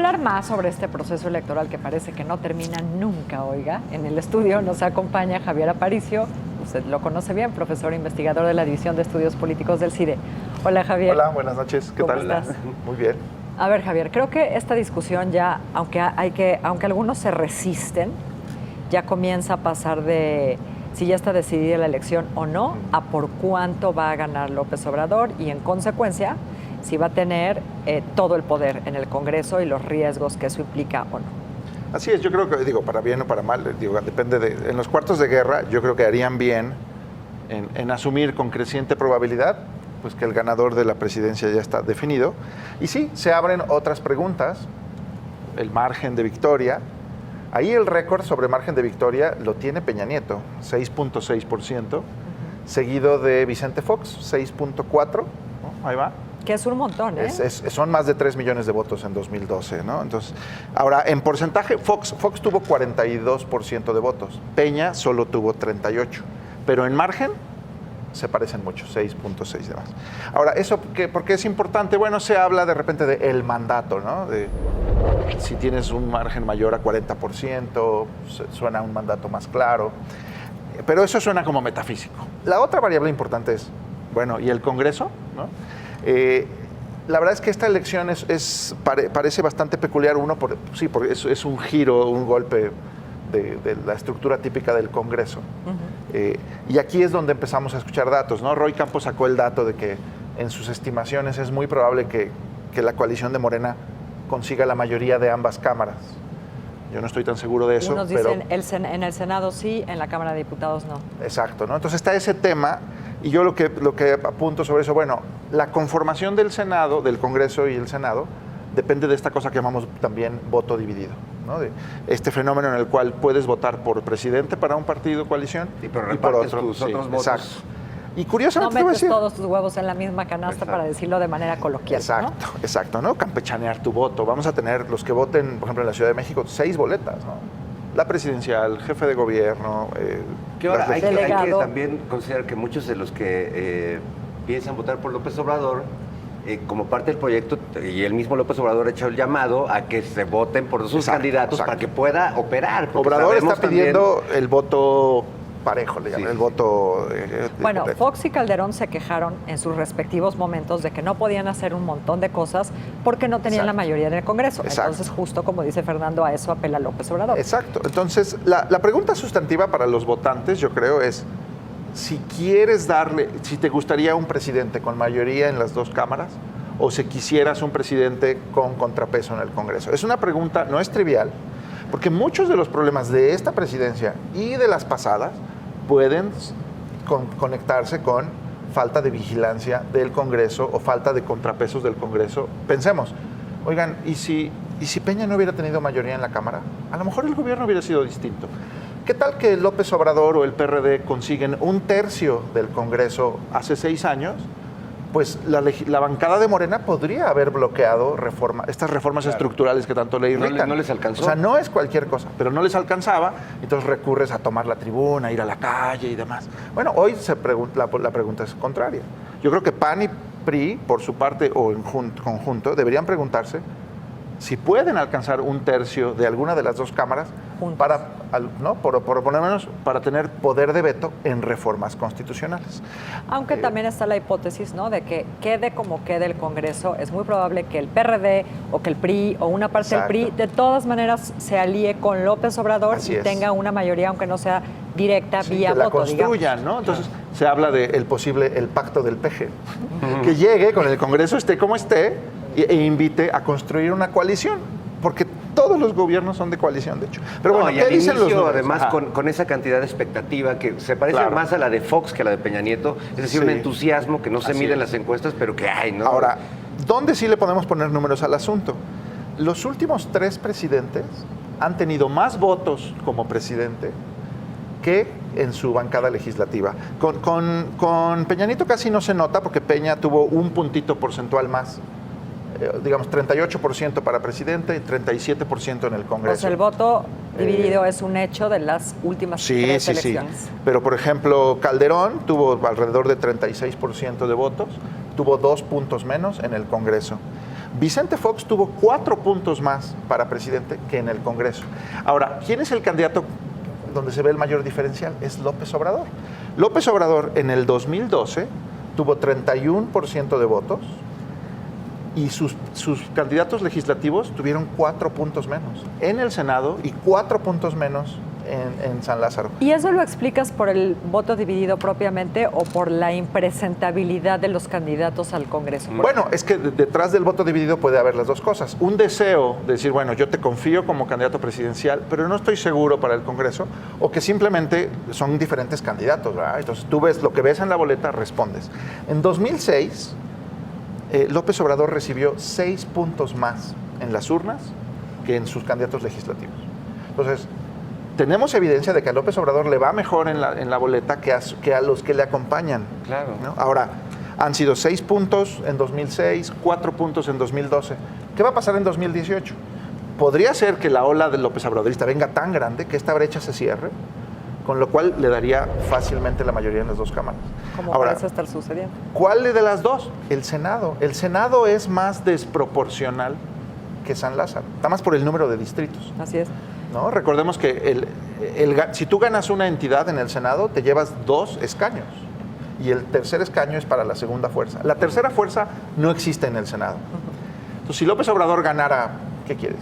hablar más sobre este proceso electoral que parece que no termina nunca, oiga, en el estudio nos acompaña Javier Aparicio, usted lo conoce bien, profesor investigador de la División de Estudios Políticos del CIDE. Hola, Javier. Hola, buenas noches. ¿Qué tal? ¿Estás? Muy bien. A ver, Javier, creo que esta discusión ya, aunque algunos se resisten, ya comienza a pasar de si ya está decidida la elección o no, a por cuánto va a ganar López Obrador y, en consecuencia, si va a tener todo el poder en el Congreso y los riesgos que eso implica o no. Así es, yo creo que, para bien o para mal, depende de... En los cuartos de guerra, yo creo que harían bien en asumir con creciente probabilidad pues que el ganador de la presidencia ya está definido. Y sí, se abren otras preguntas, el margen de victoria. Ahí el récord sobre margen de victoria lo tiene Peña Nieto, 6.6%, seguido de Vicente Fox, 6.4%, ¿no? Ahí va. Que es un montón, ¿eh? Son más de 3 millones de votos en 2012, ¿no? Entonces, ahora, en porcentaje, Fox tuvo 42% de votos, Peña solo tuvo 38%, pero en margen se parecen mucho, 6.6 de más. Ahora, ¿eso por qué es importante? Bueno, se habla de repente del mandato, ¿no? De si tienes un margen mayor a 40%, suena un mandato más claro, pero eso suena como metafísico. La otra variable importante es, bueno, ¿y el Congreso? ¿No? La verdad es que esta elección parece bastante peculiar, porque es un giro, un golpe de la estructura típica del Congreso. Y aquí es donde empezamos a escuchar datos, ¿no? Roy Campos sacó el dato de que en sus estimaciones es muy probable que la coalición de Morena consiga la mayoría de ambas cámaras. Yo no estoy tan seguro de eso. Unos dicen en el Senado sí, en la Cámara de Diputados no. Exacto, ¿no? Entonces está ese tema, y yo lo que apunto sobre eso, bueno, la conformación del Senado, del Congreso y el Senado, depende de esta cosa que llamamos también voto dividido, ¿no? De este fenómeno en el cual puedes votar por presidente para un partido coalición y por otro tus otros votos. Exacto. Y curiosamente no metes todos tus huevos en la misma canasta, exacto, para decirlo de manera coloquial. Exacto, ¿no? Exacto, ¿no? Campechanear tu voto. Vamos a tener los que voten, por ejemplo, en la Ciudad de México, 6 boletas, ¿no? La presidencial, jefe de gobierno. Que ahora hay que también considerar que muchos de los que piensan votar por López Obrador, como parte del proyecto, y el mismo López Obrador ha hecho el llamado a que se voten por sus candidatos para que pueda operar. Obrador está pidiendo el voto parejo, le llaman, el voto... Bueno, Fox y Calderón se quejaron en sus respectivos momentos de que no podían hacer un montón de cosas porque no tenían la mayoría en el Congreso. Exacto. Entonces, justo como dice Fernando, a eso apela López Obrador. Exacto. Entonces, la pregunta sustantiva para los votantes, yo creo, es si te gustaría un presidente con mayoría en las dos cámaras o si quisieras un presidente con contrapeso en el Congreso. Es una pregunta, no es trivial, porque muchos de los problemas de esta presidencia y de las pasadas pueden conectarse con falta de vigilancia del Congreso o falta de contrapesos del Congreso. Pensemos, oigan, ¿y si Peña no hubiera tenido mayoría en la Cámara? A lo mejor el gobierno hubiera sido distinto. ¿Qué tal que López Obrador o el PRD consiguen 1/3 del Congreso hace 6 años? Pues la bancada de Morena podría haber bloqueado estas reformas estructurales que tanto le irritan. No les alcanzó. O sea, no es cualquier cosa, pero no les alcanzaba, entonces recurres a tomar la tribuna, ir a la calle y demás. Bueno, hoy la pregunta es contraria. Yo creo que PAN y PRI, por su parte o en conjunto, deberían preguntarse si pueden alcanzar 1/3 de alguna de las dos cámaras por lo menos para tener poder de veto en reformas constitucionales. Aunque también está la hipótesis, ¿no?, de que quede como quede el Congreso, es muy probable que el PRD o que el PRI o una parte del PRI de todas maneras se alíe con López Obrador y tenga una mayoría, aunque no sea directa, vía que voto, la construyan, digamos, ¿no? Entonces se habla del el pacto del peje, que llegue con el Congreso, esté como esté, e invite a construir una coalición, porque todos los gobiernos son de coalición, de hecho. Pero bueno, ¿qué dicen los números? Además, con esa cantidad de expectativa que se parece más a la de Fox que a la de Peña Nieto, es decir, un entusiasmo que no se mide en las encuestas, pero que hay, ¿no? Ahora, ¿dónde sí le podemos poner números al asunto? Los últimos 3 presidentes han tenido más votos como presidente que en su bancada legislativa. Con Peña Nieto casi no se nota porque Peña tuvo un puntito porcentual más. Digamos, 38% para presidente y 37% en el Congreso. Pues el voto dividido es un hecho de las últimas 3 elecciones. Sí. Pero, por ejemplo, Calderón tuvo alrededor de 36% de votos, tuvo 2 puntos menos en el Congreso. Vicente Fox tuvo 4 puntos más para presidente que en el Congreso. Ahora, ¿quién es el candidato donde se ve el mayor diferencial? Es López Obrador. López Obrador en el 2012 tuvo 31% de votos y sus candidatos legislativos tuvieron 4 puntos menos en el Senado y 4 puntos menos en San Lázaro. ¿Y eso lo explicas por el voto dividido propiamente o por la impresentabilidad de los candidatos al Congreso? Bueno, es que detrás del voto dividido puede haber las dos cosas. Un deseo de decir, bueno, yo te confío como candidato presidencial, pero no estoy seguro para el Congreso, o que simplemente son diferentes candidatos, ¿verdad? Entonces tú ves lo que ves en la boleta, respondes. En 2006, López Obrador recibió 6 puntos más en las urnas que en sus candidatos legislativos. Entonces, tenemos evidencia de que a López Obrador le va mejor en la boleta que a los que le acompañan. Claro. ¿No? Ahora, han sido 6 puntos en 2006, 4 puntos en 2012. ¿Qué va a pasar en 2018? Podría ser que la ola del López Obradorista venga tan grande que esta brecha se cierre, con lo cual le daría fácilmente la mayoría en las dos cámaras. Como Ahora, parece estar sucediendo. ¿cuál de las dos? El Senado. El Senado es más desproporcional que San Lázaro. Está más por el número de distritos. Así es. ¿No? Recordemos que si tú ganas una entidad en el Senado, te llevas 2 escaños. Y el tercer escaño es para la segunda fuerza. La tercera fuerza no existe en el Senado. Entonces, si López Obrador ganara, ¿qué quieres?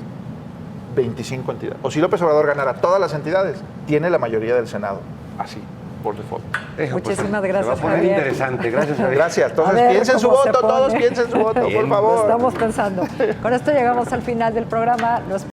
25 entidades. O si López Obrador ganara todas las entidades, tiene la mayoría del Senado. Así, por default. Muchísimas gracias, Se va a poner Javier. interesante. Gracias, Javier. Gracias. A Entonces, ver piensen su cómo se voto, pone. todos piensen su voto, por Bien. favor. Lo estamos pensando. Con esto llegamos al final del programa.